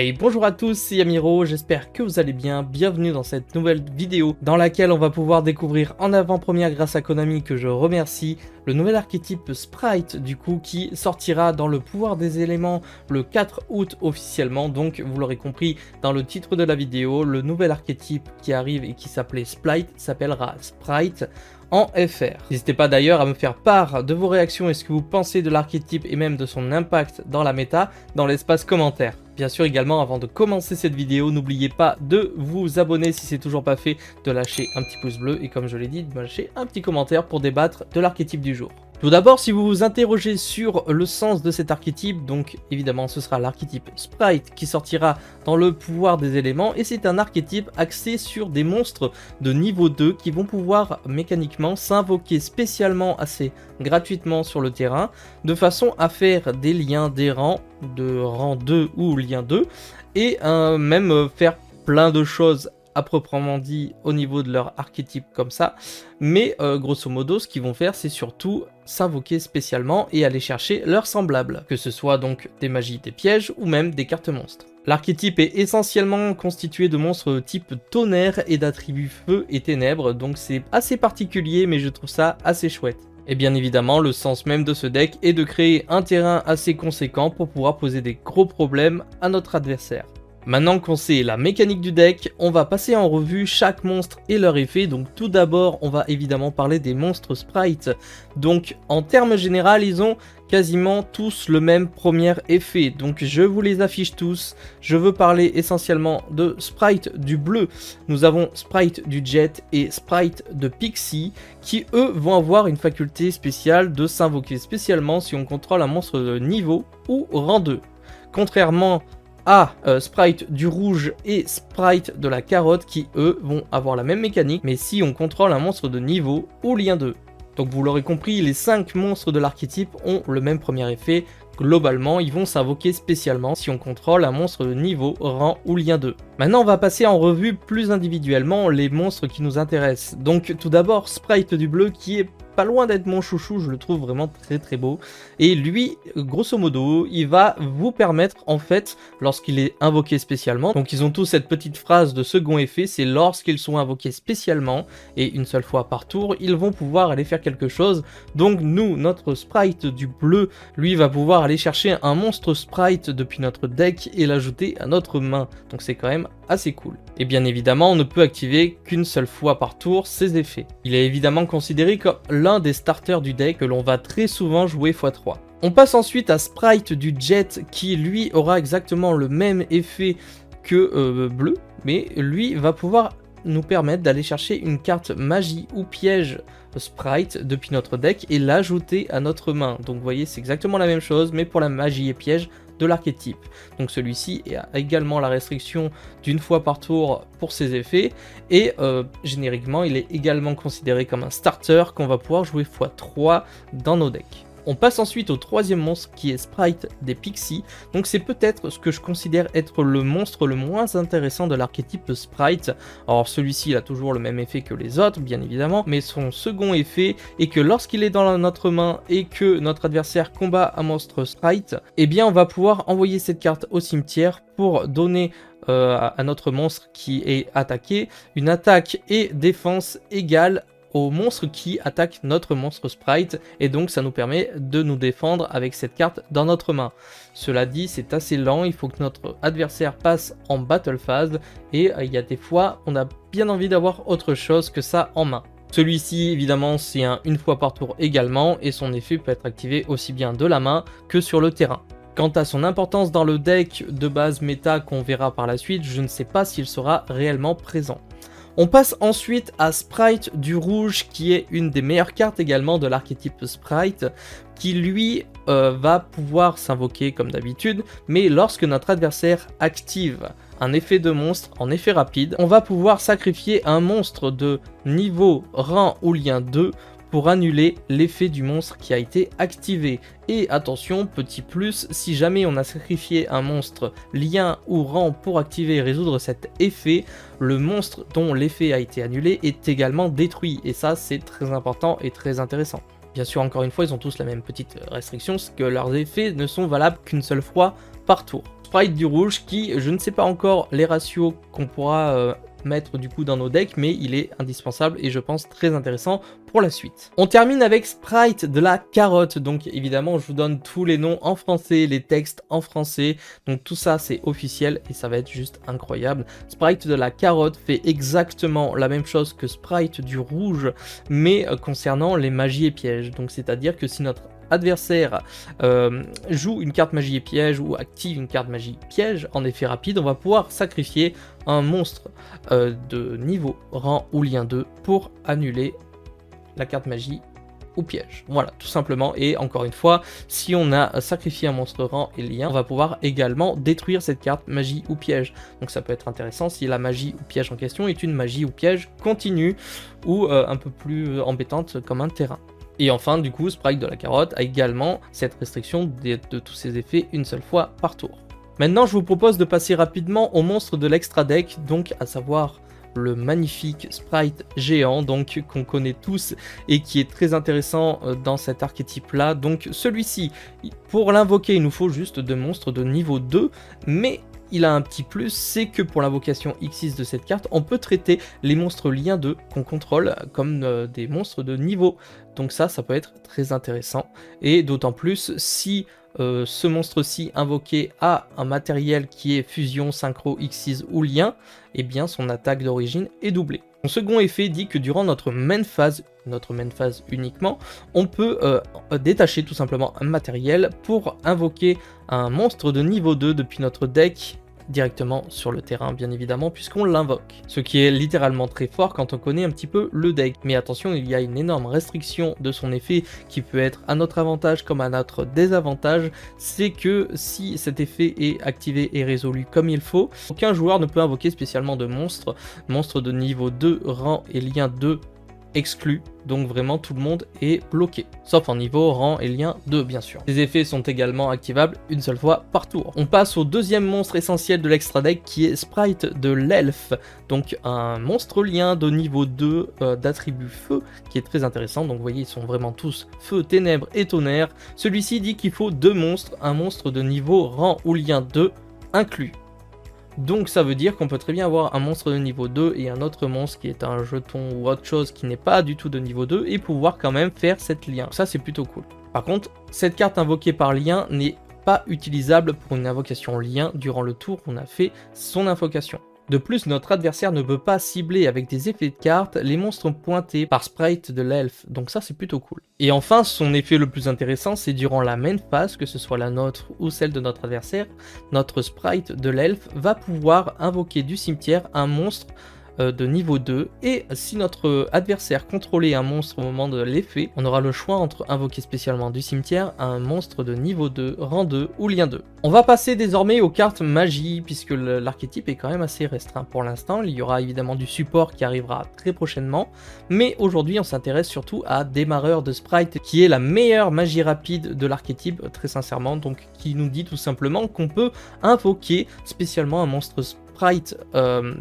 Hey, bonjour à tous, c'est Yamiro, j'espère que vous allez bien, bienvenue dans cette nouvelle vidéo dans laquelle on va pouvoir découvrir en avant-première grâce à Konami que je remercie, le nouvel archétype Sprite du coup qui sortira dans le pouvoir des éléments le 4 août officiellement, donc vous l'aurez compris dans le titre de la vidéo, le nouvel archétype qui arrive et qui s'appelait Sprite s'appellera Sprite en FR. N'hésitez pas d'ailleurs à me faire part de vos réactions et ce que vous pensez de l'archétype et même de son impact dans la méta dans l'espace commentaire. Bien sûr également avant de commencer cette vidéo, n'oubliez pas de vous abonner si c'est toujours pas fait, de lâcher un petit pouce bleu et comme je l'ai dit, de lâcher un petit commentaire pour débattre de l'archétype du jour. Tout d'abord, si vous vous interrogez sur le sens de cet archétype, donc évidemment ce sera l'archétype Sprite qui sortira dans le pouvoir des éléments et c'est un archétype axé sur des monstres de niveau 2 qui vont pouvoir mécaniquement s'invoquer spécialement assez gratuitement sur le terrain de façon à faire des liens d'errants de rang 2 ou lien 2 et même faire plein de choses à proprement dit au niveau de leur archétype comme ça, mais grosso modo ce qu'ils vont faire c'est surtout s'invoquer spécialement et aller chercher leurs semblables, que ce soit donc des magies, des pièges ou même des cartes monstres. L'archétype est essentiellement constitué de monstres type tonnerre et d'attributs feu et ténèbres, donc c'est assez particulier mais je trouve ça assez chouette. Et bien évidemment, le sens même de ce deck est de créer un terrain assez conséquent pour pouvoir poser des gros problèmes à notre adversaire. Maintenant qu'on sait la mécanique du deck, on va passer en revue chaque monstre et leur effet. Donc tout d'abord, on va évidemment parler des monstres Sprite. Donc en termes généraux, ils ont quasiment tous le même premier effet. Donc je vous les affiche tous. Je veux parler essentiellement de Sprite du bleu. Nous avons Sprite du Jet et Sprite de Pixie qui eux vont avoir une faculté spéciale de s'invoquer spécialement si on contrôle un monstre de niveau ou rang 2. Contrairement à Sprite du rouge et Sprite de la carotte qui eux vont avoir la même mécanique mais si on contrôle un monstre de niveau ou lien 2. Donc vous l'aurez compris, les 5 monstres de l'archétype ont le même premier effet. Globalement, ils vont s'invoquer spécialement si on contrôle un monstre de niveau, rang ou lien 2. Maintenant, on va passer en revue plus individuellement les monstres qui nous intéressent. Donc tout d'abord, Sprite du bleu qui est pas loin d'être mon chouchou, je le trouve vraiment très beau. Et lui, grosso modo, il va vous permettre en fait, lorsqu'il est invoqué spécialement, donc ils ont tous cette petite phrase de second effet, c'est lorsqu'ils sont invoqués spécialement, et une seule fois par tour, ils vont pouvoir aller faire quelque chose. Donc nous, notre Sprite du bleu, lui va pouvoir aller chercher un monstre Sprite depuis notre deck et l'ajouter à notre main. Donc c'est quand même assez cool. Et bien évidemment, on ne peut activer qu'une seule fois par tour ces effets. Il est évidemment considéré comme l'un des starters du deck que l'on va très souvent jouer x3. On passe ensuite à Sprite du Jet qui lui aura exactement le même effet que bleu, mais lui va pouvoir nous permettre d'aller chercher une carte magie ou piège Sprite depuis notre deck et l'ajouter à notre main. Donc vous voyez, c'est exactement la même chose mais pour la magie et piège de l'archétype. Donc celui-ci a également la restriction d'une fois par tour pour ses effets et génériquement il est également considéré comme un starter qu'on va pouvoir jouer x3 dans nos decks. On passe ensuite au troisième monstre qui est Sprite des Pixies, donc c'est peut-être ce que je considère être le monstre le moins intéressant de l'archétype Sprite. Alors celui-ci il a toujours le même effet que les autres bien évidemment, mais son second effet est que lorsqu'il est dans notre main et que notre adversaire combat un monstre Sprite, eh bien on va pouvoir envoyer cette carte au cimetière pour donner à notre monstre qui est attaqué une attaque et défense égale au monstre qui attaque notre monstre Sprite et donc ça nous permet de nous défendre avec cette carte dans notre main. Cela dit, c'est assez lent, il faut que notre adversaire passe en battle phase et il y a des fois on a bien envie d'avoir autre chose que ça en main. Celui-ci évidemment c'est une fois par tour également et son effet peut être activé aussi bien de la main que sur le terrain. Quant à son importance dans le deck de base méta qu'on verra par la suite, je ne sais pas s'il sera réellement présent. On passe ensuite à Sprite du rouge qui est une des meilleures cartes également de l'archétype Sprite qui lui va pouvoir s'invoquer comme d'habitude mais lorsque notre adversaire active un effet de monstre en effet rapide, on va pouvoir sacrifier un monstre de niveau, rang ou lien 2 pour annuler l'effet du monstre qui a été activé. Et attention, petit plus, si jamais on a sacrifié un monstre lien ou rang pour activer et résoudre cet effet, le monstre dont l'effet a été annulé est également détruit. Et ça, c'est très important et très intéressant. Bien sûr, encore une fois, ils ont tous la même petite restriction, c'est que leurs effets ne sont valables qu'une seule fois par tour. sprite du rouge qui, je ne sais pas encore les ratios qu'on pourra mettre du coup dans nos decks, mais il est indispensable et je pense très intéressant pour la suite. On termine avec sprite de la carotte, donc évidemment je vous donne tous les noms en français, les textes en français, donc tout ça c'est officiel et ça va être juste incroyable. Sprite de la carotte fait exactement la même chose que sprite du rouge, mais concernant les magies et pièges, donc c'est à dire que si notre adversaire joue une carte magie et piège ou active une carte magie piège en effet rapide, on va pouvoir sacrifier un monstre de niveau rang ou lien 2 pour annuler la carte magie ou piège. Voilà, tout simplement. Et encore une fois, si on a sacrifié un monstre rang et lien, on va pouvoir également détruire cette carte magie ou piège. Donc ça peut être intéressant si la magie ou piège en question est une magie ou piège continue ou un peu plus embêtante comme un terrain. Et enfin, du coup, sprite de la carotte a également cette restriction de tous ses effets une seule fois par tour. Maintenant, je vous propose de passer rapidement au monstre de l'extra deck, donc à savoir le magnifique sprite géant, donc qu'on connaît tous et qui est très intéressant dans cet archétype là. Donc celui-ci, pour l'invoquer, il nous faut juste 2 monstres de niveau 2, mais il a un petit plus, c'est que pour l'invocation X6 de cette carte, on peut traiter les monstres lien 2 qu'on contrôle comme des monstres de niveau. Donc ça peut être très intéressant. Et d'autant plus si ce monstre-ci invoqué a un matériel qui est fusion, synchro, X6 ou lien, et bien son attaque d'origine est doublée. Son second effet dit que durant notre main phase uniquement, on peut détacher tout simplement un matériel pour invoquer un monstre de niveau 2 depuis notre deck directement sur le terrain, bien évidemment, puisqu'on l'invoque. Ce qui est littéralement très fort quand on connaît un petit peu le deck. Mais attention, il y a une énorme restriction de son effet qui peut être à notre avantage comme à notre désavantage. C'est que si cet effet est activé et résolu comme il faut, aucun joueur ne peut invoquer spécialement de monstres de niveau 2, rang et lien 2 exclu, donc vraiment tout le monde est bloqué, sauf en niveau, rang et lien 2 bien sûr. Les effets sont également activables une seule fois par tour. On passe au deuxième monstre essentiel de l'extra deck qui est sprite de l'elfe, donc un monstre lien de niveau 2 d'attribut feu qui est très intéressant, donc vous voyez ils sont vraiment tous feu, ténèbres et tonnerre. Celui-ci dit qu'il faut 2 monstres, un monstre de niveau rang ou lien 2 inclus. Donc ça veut dire qu'on peut très bien avoir un monstre de niveau 2 et un autre monstre qui est un jeton ou autre chose qui n'est pas du tout de niveau 2 et pouvoir quand même faire cette lien. Ça c'est plutôt cool. Par contre, cette carte invoquée par lien n'est pas utilisable pour une invocation lien durant le tour où on a fait son invocation. De plus, notre adversaire ne peut pas cibler avec des effets de cartes les monstres pointés par sprite de l'elfe, donc ça c'est plutôt cool. Et enfin, son effet le plus intéressant, c'est durant la main phase, que ce soit la nôtre ou celle de notre adversaire, notre sprite de l'elfe va pouvoir invoquer du cimetière un monstre de niveau 2, et si notre adversaire contrôlait un monstre au moment de l'effet, on aura le choix entre invoquer spécialement du cimetière un monstre de niveau 2, rang 2 ou lien 2. On va passer désormais aux cartes magie, puisque l'archétype est quand même assez restreint pour l'instant. Il y aura évidemment du support qui arrivera très prochainement, mais aujourd'hui on s'intéresse surtout à Démarreur de Sprite, qui est la meilleure magie rapide de l'archétype, très sincèrement, donc qui nous dit tout simplement qu'on peut invoquer spécialement un monstre sprite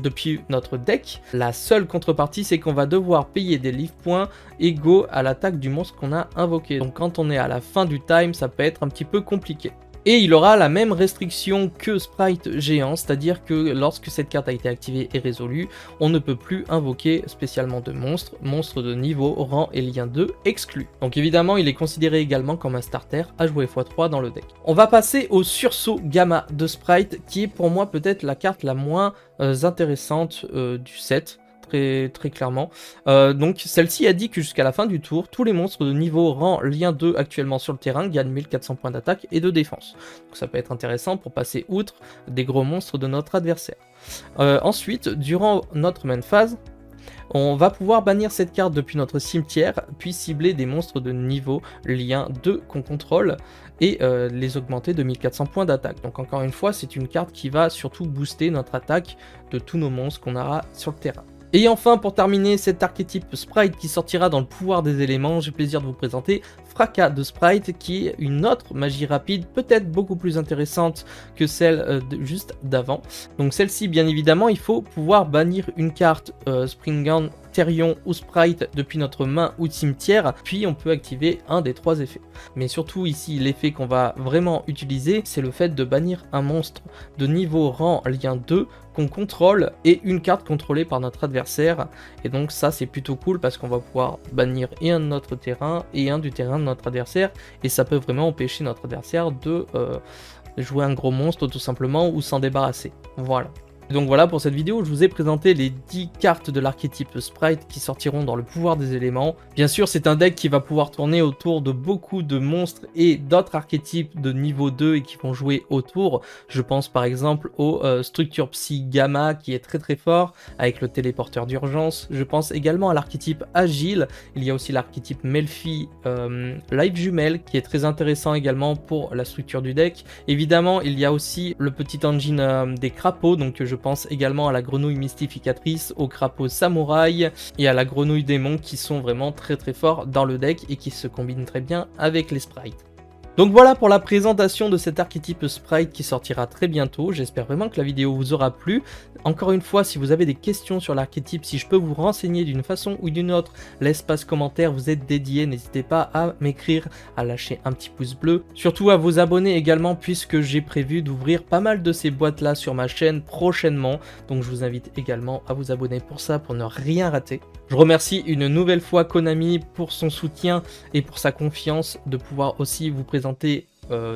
depuis notre deck. La seule contrepartie, c'est qu'on va devoir payer des life points égaux à l'attaque du monstre qu'on a invoqué. Donc quand on est à la fin du time, ça peut être un petit peu compliqué. Et il aura la même restriction que Sprite géant, c'est-à-dire que lorsque cette carte a été activée et résolue, on ne peut plus invoquer spécialement de monstres de niveau, rang et lien 2 exclus. Donc évidemment, il est considéré également comme un starter à jouer x3 dans le deck. On va passer au sursaut gamma de Sprite, qui est pour moi peut-être la carte la moins intéressante du set. Très clairement. Donc celle-ci a dit que jusqu'à la fin du tour, tous les monstres de niveau rang lien 2 actuellement sur le terrain gagnent 1400 points d'attaque et de défense. Donc ça peut être intéressant pour passer outre des gros monstres de notre adversaire. Ensuite, durant notre main phase, on va pouvoir bannir cette carte depuis notre cimetière, puis cibler des monstres de niveau lien 2 qu'on contrôle et les augmenter de 1400 points d'attaque. Donc encore une fois, c'est une carte qui va surtout booster notre attaque de tous nos monstres qu'on aura sur le terrain. Et enfin, pour terminer cet archétype Sprite qui sortira dans le pouvoir des éléments, j'ai le plaisir de vous présenter Fracas de Sprite, qui est une autre magie rapide, peut-être beaucoup plus intéressante que celle juste d'avant. Donc celle-ci, bien évidemment, il faut pouvoir bannir une carte Springhound Therion ou Sprite depuis notre main ou cimetière, puis on peut activer un des 3 effets. Mais surtout ici, l'effet qu'on va vraiment utiliser, c'est le fait de bannir un monstre de niveau rang lien 2 qu'on contrôle et une carte contrôlée par notre adversaire. Et donc ça c'est plutôt cool parce qu'on va pouvoir bannir et un de notre terrain et un du terrain de notre adversaire, et ça peut vraiment empêcher notre adversaire de jouer un gros monstre tout simplement ou s'en débarrasser. Voilà. Donc voilà, pour cette vidéo, je vous ai présenté les 10 cartes de l'archétype Sprite qui sortiront dans le pouvoir des éléments. Bien sûr, c'est un deck qui va pouvoir tourner autour de beaucoup de monstres et d'autres archétypes de niveau 2 et qui vont jouer autour. Je pense par exemple au Structure Psy Gamma qui est très fort avec le téléporteur d'urgence. Je pense également à l'archétype Agile. Il y a aussi l'archétype Melfi Live Jumelle qui est très intéressant également pour la structure du deck. Évidemment, il y a aussi le petit engine des crapauds, donc je pense également à la grenouille mystificatrice, au crapaud samouraï et à la grenouille démon qui sont vraiment très forts dans le deck et qui se combinent très bien avec les sprites. Donc voilà pour la présentation de cet archétype Sprite qui sortira très bientôt. J'espère vraiment que la vidéo vous aura plu. Encore une fois, si vous avez des questions sur l'archétype, si je peux vous renseigner d'une façon ou d'une autre, l'espace commentaire vous est dédié. N'hésitez pas à m'écrire, à lâcher un petit pouce bleu. Surtout à vous abonner également puisque j'ai prévu d'ouvrir pas mal de ces boîtes là sur ma chaîne prochainement. Donc je vous invite également à vous abonner pour ça, pour ne rien rater. Je remercie une nouvelle fois Konami pour son soutien et pour sa confiance de pouvoir aussi vous présenter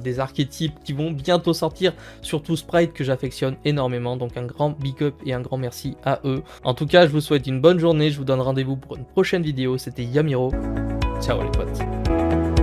des archétypes qui vont bientôt sortir, surtout Sprite que j'affectionne énormément, donc un grand big up et un grand merci à eux. En tout cas, je vous souhaite une bonne journée, je vous donne rendez-vous pour une prochaine vidéo, c'était Yamiro, ciao les potes.